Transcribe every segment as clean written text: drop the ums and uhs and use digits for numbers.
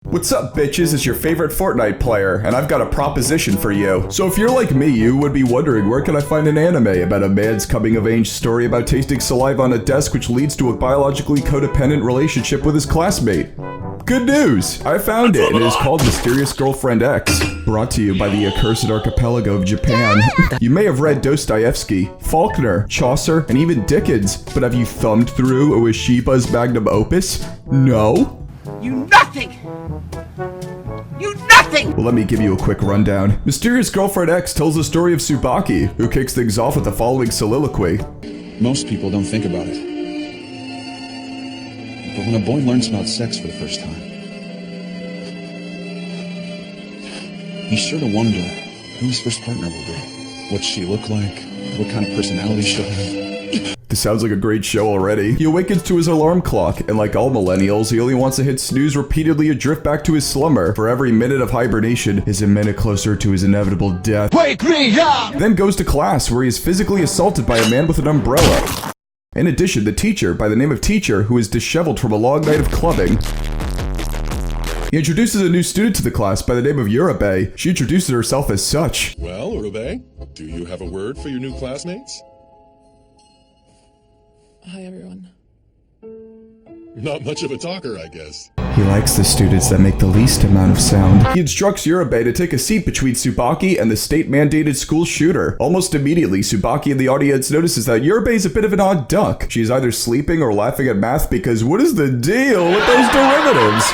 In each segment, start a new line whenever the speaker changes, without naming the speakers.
What's up, bitches? It's your favorite Fortnite player, and I've got a proposition for you. So if you're like me, you would be wondering, where can I find an anime about a man's coming-of-age story about tasting saliva on a desk which leads to a biologically codependent relationship with his classmate? Good news! I found it, and it is called Mysterious Girlfriend X, brought to you by the accursed archipelago of Japan. You may have read Dostoevsky, Faulkner, Chaucer, and even Dickens, but have you thumbed through Ueshiba's magnum opus? No?
You nothing! You nothing!
Well, let me give you a quick rundown. Mysterious Girlfriend X tells the story of Tsubaki, who kicks things off with the following soliloquy.
Most people don't think about it. But when a boy learns about sex for the first time, he's sure to wonder who his first partner will be. What's she look like? What kind of personality she'll have?
This sounds like a great show already. He awakens to his alarm clock, and like all millennials, he only wants to hit snooze repeatedly and drift back to his slumber. For every minute of hibernation is a minute closer to his inevitable death.
Wake me up!
Then goes to class, where he is physically assaulted by a man with an umbrella. In addition, the teacher, by the name of Teacher, who is disheveled from a long night of clubbing. He introduces a new student to the class by the name of Urabe. She introduces herself as such.
Well, Urabe, do you have a word for your new classmates?
Hi, everyone.
Not much of a talker, I guess.
He likes the students that make the least amount of sound. He instructs Urabe to take a seat between Tsubaki and the state-mandated school shooter. Almost immediately, Tsubaki in the audience notices that Urabe is a bit of an odd duck. She's either sleeping or laughing at math because what is the deal with those derivatives?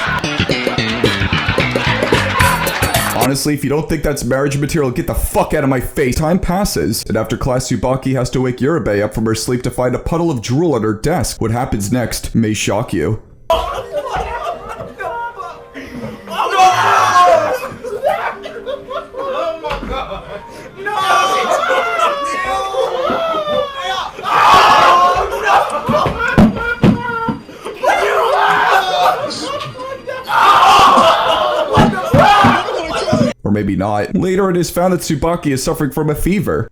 Honestly, if you don't think that's marriage material, get the fuck out of my face. Time passes, and after class, Tsubaki has to wake Urabe up from her sleep to find a puddle of drool on her desk. What happens next may shock you. Or maybe not. Later, it is found that Tsubaki is suffering from a fever.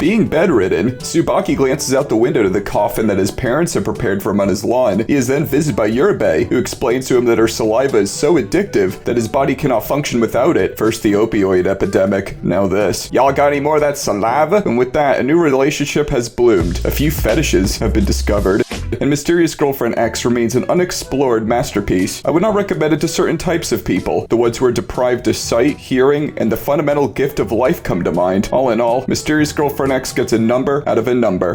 Being bedridden, Tsubaki glances out the window to the coffin that his parents have prepared for him on his lawn. He is then visited by Urabe, who explains to him that her saliva is so addictive that his body cannot function without it. First the opioid epidemic, now this. Y'all got any more of that saliva? And with that, a new relationship has bloomed. A few fetishes have been discovered. And Mysterious Girlfriend X remains an unexplored masterpiece. I would not recommend it to certain types of people. The ones who are deprived of sight, hearing, and the fundamental gift of life come to mind. All in all, Mysterious Girlfriend X gets a number out of a number.